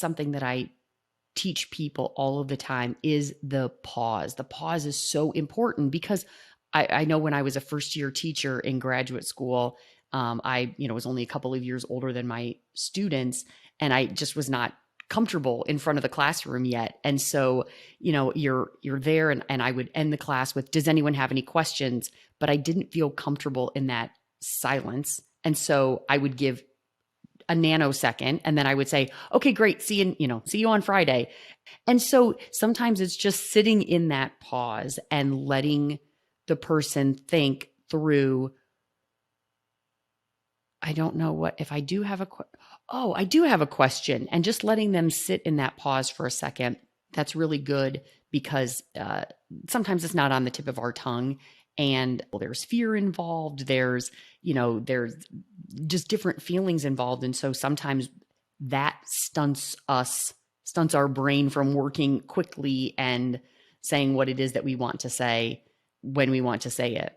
something that I teach people all of the time is the pause. The pause is so important because I know when I was a first year teacher in graduate school, I, was only a couple of years older than my students, and I just was not comfortable in front of the classroom yet. And so, you're there, and I would end the class with, does anyone have any questions? But I didn't feel comfortable in that silence. And so I would give a nanosecond, and then I would say, okay, great. See you on Friday. And so sometimes it's just sitting in that pause and letting the person think through, I don't know what, if I do have I do have a question, and just letting them sit in that pause for a second. That's really good because sometimes it's not on the tip of our tongue, and there's fear involved. There's just different feelings involved. And so sometimes that stunts our brain from working quickly and saying what it is that we want to say when we want to say it.